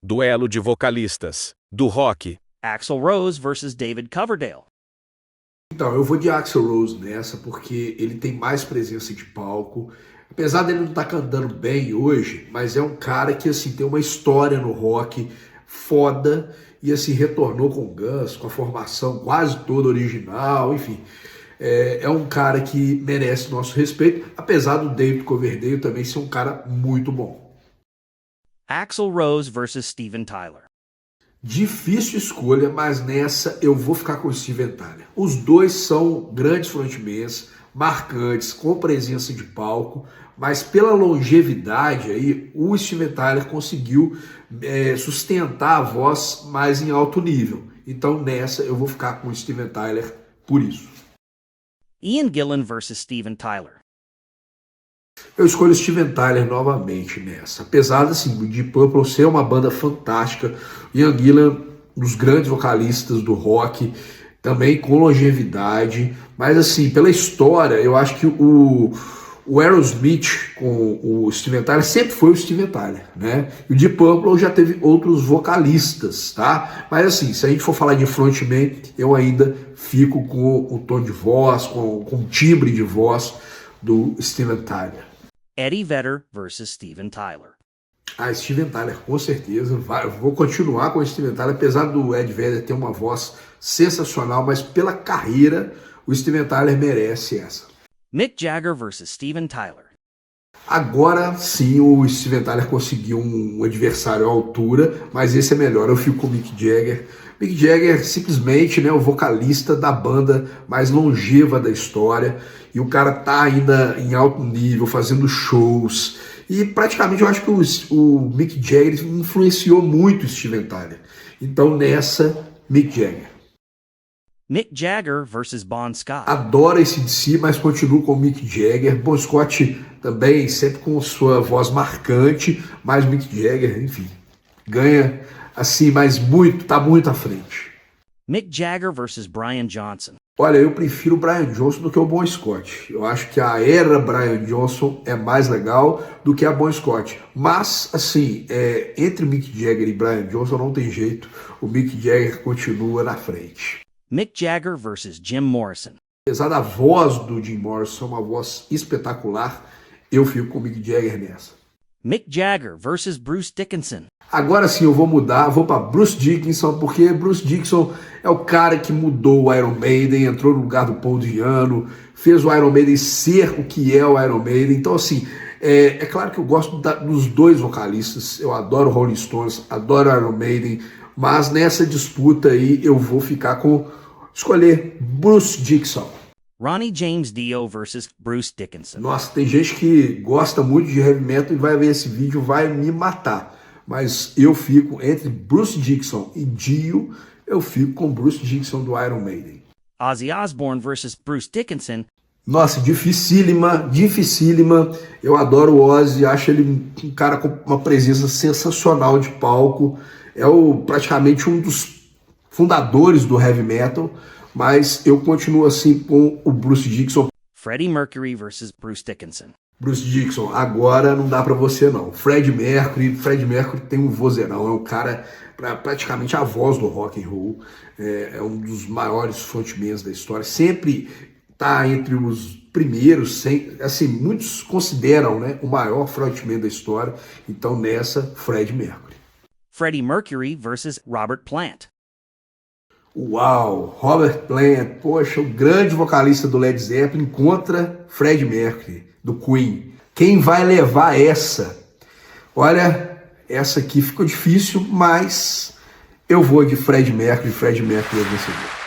Duelo de vocalistas do rock. Axl Rose versus David Coverdale. Então, eu vou de Axl Rose nessa, porque ele tem mais presença de palco. Apesar dele não estar cantando bem hoje, mas é um cara que assim tem uma história no rock foda e assim retornou com o Guns, com a formação quase toda original, enfim. É um cara que merece nosso respeito, apesar do David Coverdale também ser um cara muito bom. Axl Rose versus Steven Tyler. Difícil escolha, mas nessa eu vou ficar com o Steven Tyler. Os dois são grandes frontmans, marcantes, com presença de palco, mas pela longevidade aí, o Steven Tyler conseguiu sustentar a voz mais em alto nível. Então nessa eu vou ficar com o Steven Tyler por isso. Ian Gillan versus Steven Tyler. Eu escolho Steven Tyler novamente nessa. Apesar assim, de Deep Purple ser uma banda fantástica, Ian Gillan, um dos grandes vocalistas do rock, também com longevidade, mas assim, pela história, eu acho que o Aerosmith com o Steven Tyler sempre foi o Steven Tyler, né? E o Deep Purple já teve outros vocalistas, tá? Mas assim, se a gente for falar de frontman, eu ainda fico com o tom de voz, com o timbre de voz do Steven Tyler. Eddie Vedder versus Steven Tyler. Steven Tyler, com certeza. Vou continuar com o Steven Tyler, apesar do Ed Vedder ter uma voz sensacional, mas pela carreira, o Steven Tyler merece essa. Mick Jagger versus Steven Tyler. Agora sim o Steven Tyler conseguiu um adversário à altura, mas esse é melhor, eu fico com o Mick Jagger. Mick Jagger simplesmente, né, o vocalista da banda mais longeva da história, e o cara tá ainda em alto nível, fazendo shows, e praticamente eu acho que o Mick Jagger influenciou muito o Steven Tyler. Então nessa, Mick Jagger. Mick Jagger versus Bon Scott. Adoro esse DC, mas continuo com o Mick Jagger. Bon Scott também, sempre com sua voz marcante, mas Mick Jagger, enfim, ganha assim, mas tá muito à frente. Mick Jagger versus Brian Johnson. Olha, eu prefiro o Brian Johnson do que o Bon Scott. Eu acho que a era Brian Johnson é mais legal do que a Bon Scott. Mas, assim, entre Mick Jagger e Brian Johnson não tem jeito. O Mick Jagger continua na frente. Mick Jagger versus Jim Morrison. Apesar da voz do Jim Morrison, uma voz espetacular, eu fico com o Mick Jagger nessa. Mick Jagger versus Bruce Dickinson. Agora sim eu vou mudar, vou para Bruce Dickinson, porque Bruce Dickinson é o cara que mudou o Iron Maiden, entrou no lugar do Paul Di'Anno, fez o Iron Maiden ser o que é o Iron Maiden. Então assim, é claro que eu gosto dos dois vocalistas, eu adoro Rolling Stones, adoro Iron Maiden, mas nessa disputa aí eu vou ficar escolher Bruce Dickinson. Ronnie James Dio versus Bruce Dickinson. Nossa, tem gente que gosta muito de heavy metal e vai ver esse vídeo, vai me matar. Mas eu fico entre Bruce Dickinson e Dio, eu fico com Bruce Dickinson do Iron Maiden. Ozzy Osbourne versus Bruce Dickinson. Nossa, dificílima, dificílima. Eu adoro o Ozzy, acho ele um cara com uma presença sensacional de palco. É praticamente um dos fundadores do heavy metal, mas eu continuo assim com o Bruce Dickinson. Freddie Mercury versus Bruce Dickinson. Bruce Dickinson, agora não dá pra você não. Freddie Mercury tem um vozeirão, é um cara, praticamente a voz do rock and roll, é um dos maiores frontmans da história, sempre tá entre os primeiros, assim, muitos consideram, né, o maior frontman da história, então nessa, Freddie Mercury. Freddie Mercury versus Robert Plant. Uau, Robert Plant, poxa, o grande vocalista do Led Zeppelin contra Freddie Mercury, do Queen. Quem vai levar essa? Olha, essa aqui ficou difícil, mas eu vou de Freddie Mercury é vencedor.